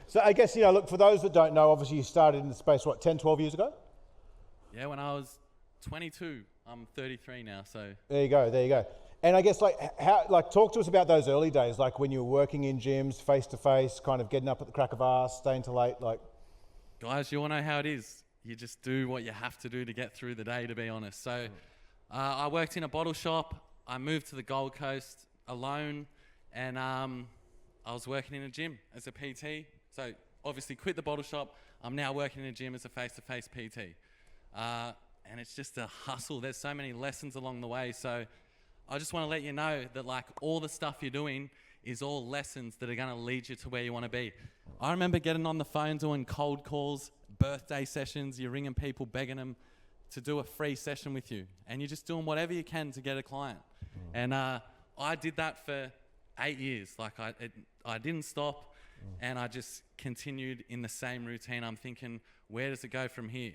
So I guess, look, for those that don't know, obviously you started in the space, 10, 12 years ago? Yeah, when I was 22. I'm 33 now, so... There you go. And I guess, talk to us about those early days, like when you were working in gyms, face-to-face, kind of getting up at the crack of arse, staying till late, Guys, you all know how it is. You just do what you have to do to get through the day, to be honest. So I worked in a bottle shop. I moved to the Gold Coast alone, and I was working in a gym as a PT. So obviously quit the bottle shop. I'm now working in a gym as a face-to-face PT. And it's just a hustle. There's so many lessons along the way. So I just want to let you know that all the stuff you're doing is all lessons that are going to lead you to where you want to be. I remember getting on the phone doing cold calls, birthday sessions. You're ringing people, begging them to do a free session with you. And you're just doing whatever you can to get a client. And I did that for 8 years. I didn't stop, and I just continued in the same routine. I'm thinking, where does it go from here?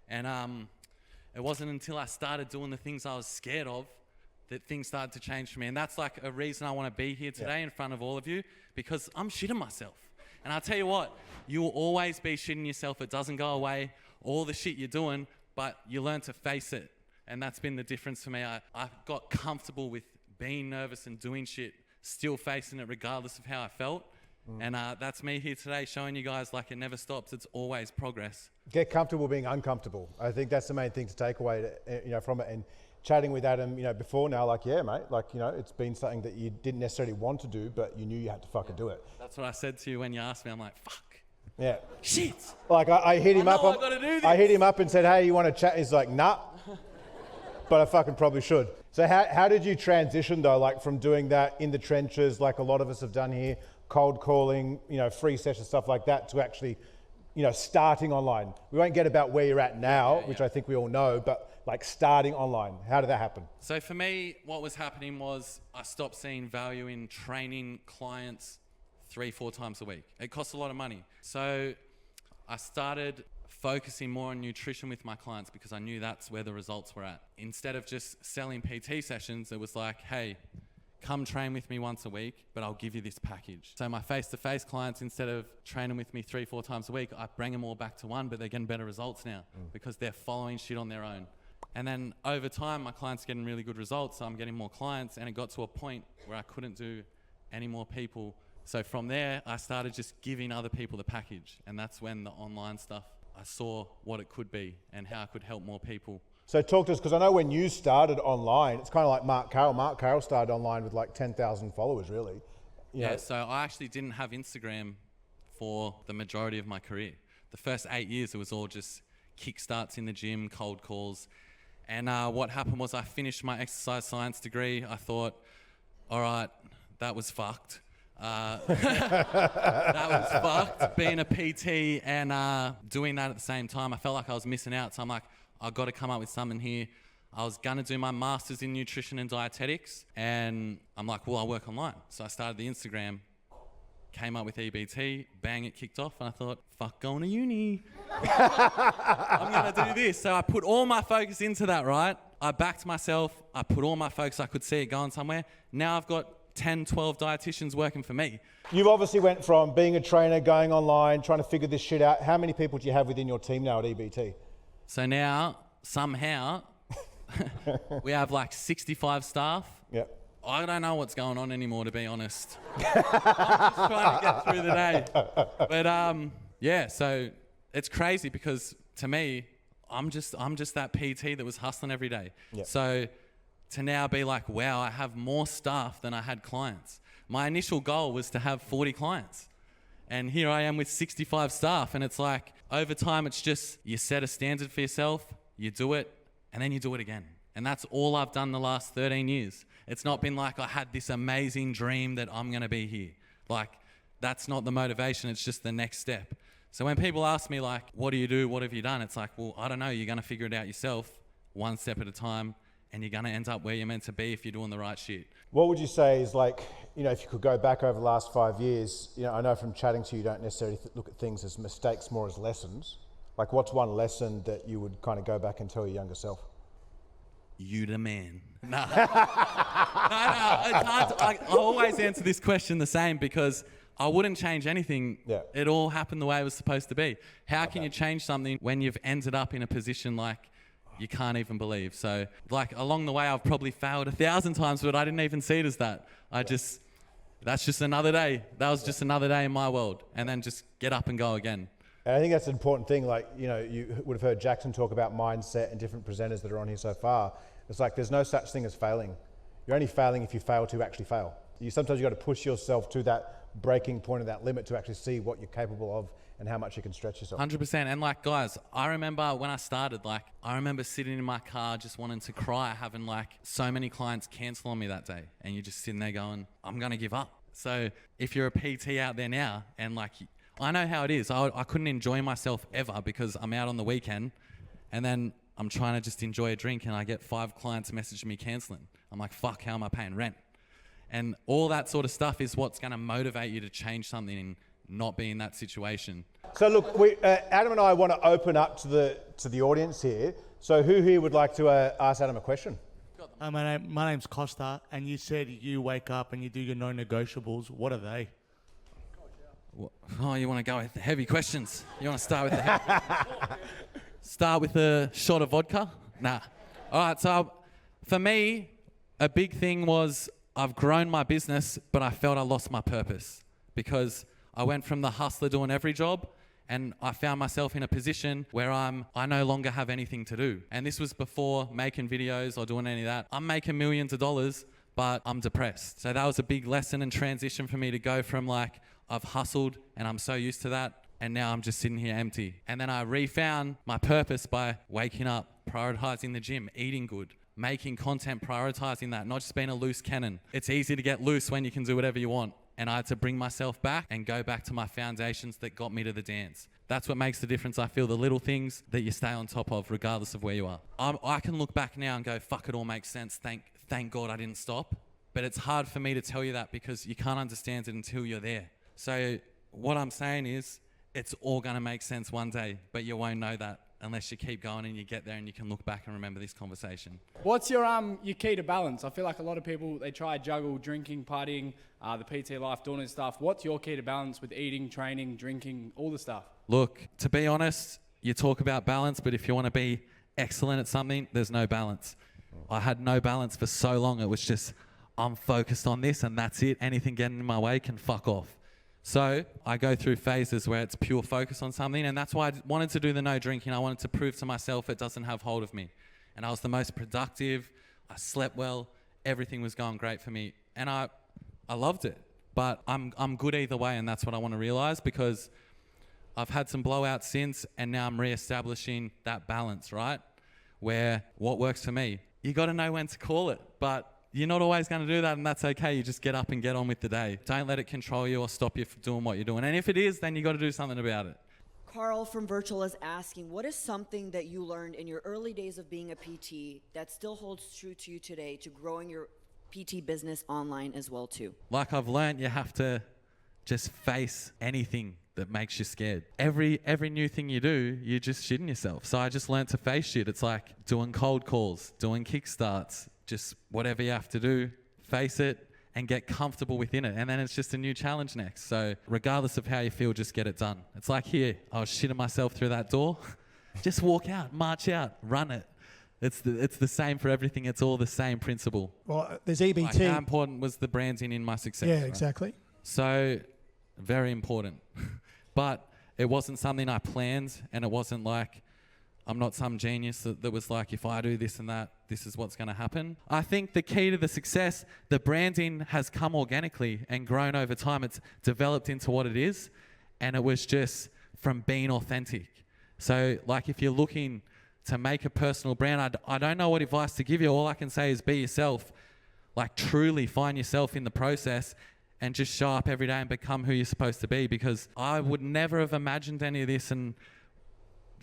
And it wasn't until I started doing the things I was scared of that things started to change for me. And that's a reason I want to be here today in front of all of you, because I'm shitting myself. And I'll tell you what, you will always be shitting yourself. It doesn't go away, all the shit you're doing, but you learn to face it. And that's been the difference for me. I got comfortable with being nervous and doing shit, still facing it regardless of how I felt. And that's me here today showing you guys it never stops. It's always progress. Get comfortable being uncomfortable. I think that's the main thing to take away from it. And chatting with Adam, before now, mate, it's been something that you didn't necessarily want to do, but you knew you had to fucking do it. That's what I said to you when you asked me. I'm like, fuck. Yeah. Shit. I hit him up. I gotta do this. I hit him up and said, hey, you want to chat? He's like, nah. But I fucking probably should. So how did you transition though, from doing that in the trenches, like a lot of us have done here, cold calling, free sessions, stuff like that, to actually, starting online? We won't get about where you're at now, which I think we all know, but starting online, how did that happen? So for me, what was happening was I stopped seeing value in training clients 3-4 times a week. It costs a lot of money. So I started focusing more on nutrition with my clients because I knew that's where the results were at. Instead of just selling PT sessions, it was like, hey, come train with me once a week, but I'll give you this package. So my face-to-face clients, instead of training with me 3-4 times a week, I bring them all back to one, but they're getting better results now because they're following shit on their own. And then over time, my clients are getting really good results, so I'm getting more clients, and it got to a point where I couldn't do any more people. So from there, I started just giving other people the package, and that's when the online stuff, I saw what it could be and how I could help more people. So talk to us, because I know when you started online, it's kind of like Mark Carroll. Mark Carroll started online with 10,000 followers, really. You know. So I actually didn't have Instagram for the majority of my career. The first 8 years, it was all just kickstarts in the gym, cold calls. And what happened was I finished my exercise science degree. I thought, all right, that was fucked. That was fucked, being a PT and doing that at the same time. I felt like I was missing out. So I'm like, I've got to come up with something here. I was going to do my master's in nutrition and dietetics. And I'm like, well, I'll work online. So I started the Instagram, came up with EBT, bang, it kicked off. And I thought, fuck going to uni. I'm going to do this. So I put all my focus into that, right? I backed myself. I put all my focus. I could see it going somewhere. Now I've got 10, 12 dietitians working for me. You've obviously went from being a trainer, going online, trying to figure this shit out. How many people do you have within your team now at EBT? So now, somehow, we have 65 staff. Yep. I don't know what's going on anymore, to be honest. I'm just trying to get through the day. But so it's crazy because to me, I'm just that PT that was hustling every day. Yep. So to now be like, wow, I have more staff than I had clients. My initial goal was to have 40 clients. And here I am with 65 staff. And it's like, over time, it's just, you set a standard for yourself, you do it, and then you do it again. And that's all I've done the last 13 years. It's not been like I had this amazing dream that I'm going to be here. That's not the motivation. It's just the next step. So when people ask me what do you do? What have you done? It's like, well, I don't know. You're going to figure it out yourself, one step at a time. And you're going to end up where you're meant to be if you're doing the right shit. What would you say is if you could go back over the last 5 years, I know from chatting to you, you don't necessarily look at things as mistakes, more as lessons. What's one lesson that you would kind of go back and tell your younger self? You the man. No, it's hard to, I always answer this question the same because I wouldn't change anything. Yeah. It all happened the way it was supposed to be. How can you change something when you've ended up in a position like you can't even believe? So like along the way, I've probably failed 1,000 times, but I didn't even see it as that. That's just another day. That was just another day in my world. And then just get up and go again. And I think that's an important thing. Like, you know, you would have heard Jackson talk about mindset and different presenters that are on here so far. It's like, there's no such thing as failing. You're only failing if you fail to actually fail. Sometimes you got to push yourself to that breaking point of that limit to actually see what you're capable of and how much you can stretch yourself. 100%. And like, guys, I remember when I started, like, I remember sitting in my car just wanting to cry, having like so many clients cancel on me that day. And you're just sitting there going, I'm going to give up. So if you're a PT out there now and like, I know how it is. I couldn't enjoy myself ever because I'm out on the weekend and then I'm trying to just enjoy a drink and I get 5 clients messaging me cancelling. I'm like, fuck, how am I paying rent? And all that sort of stuff is what's going to motivate you to change something and not be in that situation. So look, Adam and I want to open up to the audience here. So who here would like to ask Adam a question? My name's Costa, and you said you wake up and you do your non-negotiables. What are they? Oh, you want to go with the heavy questions? You want to start with start with a shot of vodka? Nah. All right, so for me, a big thing was I've grown my business, but I felt I lost my purpose because I went from the hustler doing every job and I found myself in a position where I no longer have anything to do. And this was before making videos or doing any of that. I'm making millions of dollars, but I'm depressed. So that was a big lesson and transition for me to go from like, I've hustled and I'm so used to that. And now I'm just sitting here empty. And then I refound my purpose by waking up, prioritizing the gym, eating good, making content, prioritizing that, not just being a loose cannon. It's easy to get loose when you can do whatever you want. And I had to bring myself back and go back to my foundations that got me to the dance. That's what makes the difference. I feel the little things that you stay on top of regardless of where you are. I can look back now and go, fuck, it all makes sense. Thank God I didn't stop. But it's hard for me to tell you that because you can't understand it until you're there. So what I'm saying is it's all going to make sense one day, but you won't know that unless you keep going and you get there and you can look back and remember this conversation. What's your key to balance? I feel like a lot of people, they try juggle drinking, partying, the PT life, doing this stuff. What's your key to balance with eating, training, drinking, all the stuff? Look, to be honest, you talk about balance, but if you want to be excellent at something, there's no balance. I had no balance for so long. It was just, I'm focused on this and that's it. Anything getting in my way can fuck off. So I go through phases where it's pure focus on something, and that's why I wanted to do the no drinking. I wanted to prove to myself it doesn't have hold of me. And I was the most productive. I slept well. Everything was going great for me. And I loved it. But I'm good either way, and that's what I want to realize because I've had some blowouts since, and now I'm reestablishing that balance, right? Where what works for me, you got to know when to call it. But you're not always going to do that, and that's okay. You just get up and get on with the day. Don't let it control you or stop you from doing what you're doing. And if it is, then you got to do something about it. Carl from Virtual is asking, what is something that you learned in your early days of being a PT that still holds true to you today to growing your PT business online as well too? Like I've learned, you have to just face anything that makes you scared. Every new thing you do, you're just shitting yourself. So I just learned to face shit. It's like doing cold calls, doing kickstarts, just whatever you have to do, face it and get comfortable within it. And then it's just a new challenge next. So regardless of how you feel, just get it done. It's like here, I was shitting myself through that door. Just walk out, march out, run it. It's the same for everything. It's all the same principle. Well, there's EBT. Like how important was the branding in my success? Yeah, right? exactly. So very important. But it wasn't something I planned, and it wasn't like I'm not some genius that was like, if I do this and that, this is what's going to happen. I think the key to the success, the branding has come organically and grown over time. It's developed into what it is, and it was just from being authentic. So like if you're looking to make a personal brand, I don't know what advice to give you. All I can say is be yourself. Like truly find yourself in the process and just show up every day and become who you're supposed to be, because I would never have imagined any of this. And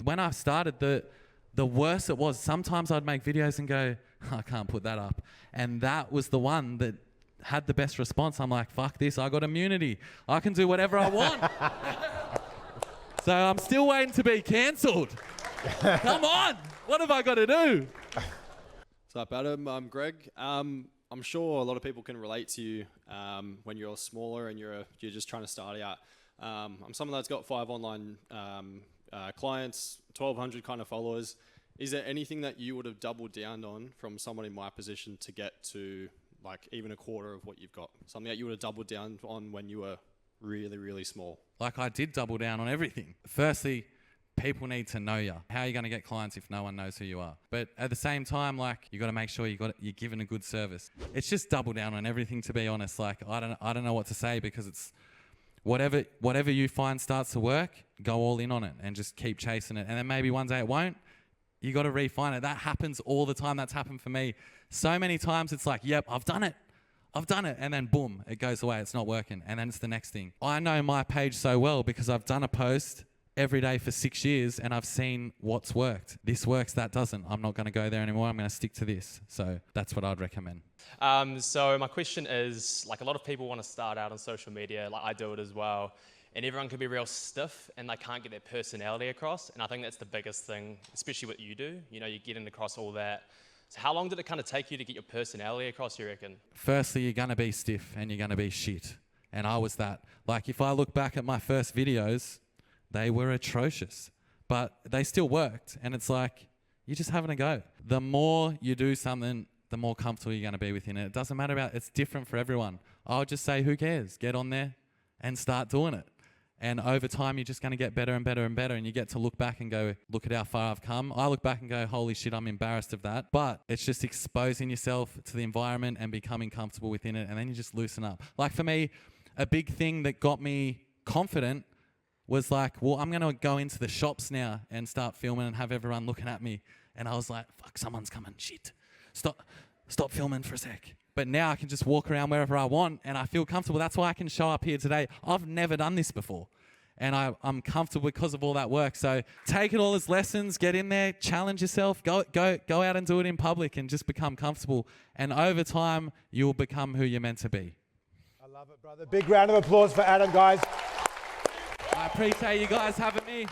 when I started, the worse it was. Sometimes I'd make videos and go, I can't put that up. And that was the one that had the best response. I'm like, fuck this, I got immunity. I can do whatever I want. So I'm still waiting to be cancelled. Come on, what have I got to do? What's up, Adam? I'm Greg. I'm sure a lot of people can relate to you when you're smaller and you're just trying to start out. I'm someone that's got 5 online clients, 1,200 kind of followers. Is there anything that you would have doubled down on from someone in my position to get to like even a quarter of what you've got? Something that you would have doubled down on when you were really, really small? Like I did double down on everything. Firstly, people need to know you. How are you going to get clients if no one knows who you are? But at the same time, like you got to make sure you're giving a good service. It's just double down on everything, to be honest. Like I don't know what to say, because it's whatever you find starts to work, go all in on it and just keep chasing it. And then maybe one day it won't. You got to refine it. That happens all the time. That's happened for me so many times. It's like, yep, I've done it. And then boom, it goes away. It's not working. And then it's the next thing. I know my page so well because I've done a post every day for 6 years and I've seen what's worked. This works, that doesn't. I'm not going to go there anymore. I'm going to stick to this. So that's what I'd recommend. So my question is, like, a lot of people want to start out on social media, like I do it as well, and everyone can be real stiff and they can't get their personality across. And I think that's the biggest thing, especially what you do. You know, you're getting across all that. So how long did it kind of take you to get your personality across, you reckon? Firstly, you're going to be stiff and you're going to be shit. And I was that. Like, if I look back at my first videos, they were atrocious, but they still worked. And it's like, you're just having a go. The more you do something, the more comfortable you're going to be within it. It doesn't matter it's different for everyone. I'll just say, who cares? Get on there and start doing it. And over time, you're just going to get better and better and better. And you get to look back and go, look at how far I've come. I look back and go, holy shit, I'm embarrassed of that. But it's just exposing yourself to the environment and becoming comfortable within it. And then you just loosen up. Like for me, a big thing that got me confident was like, well, I'm going to go into the shops now and start filming and have everyone looking at me. And I was like, fuck, someone's coming. Shit. Stop filming for a sec. But now I can just walk around wherever I want and I feel comfortable. That's why I can show up here today. I've never done this before. And I'm comfortable because of all that work. So take it all as lessons, get in there, challenge yourself, go out and do it in public and just become comfortable. And over time, you'll become who you're meant to be. I love it, brother. Big round of applause for Adam, guys. I appreciate you guys having me.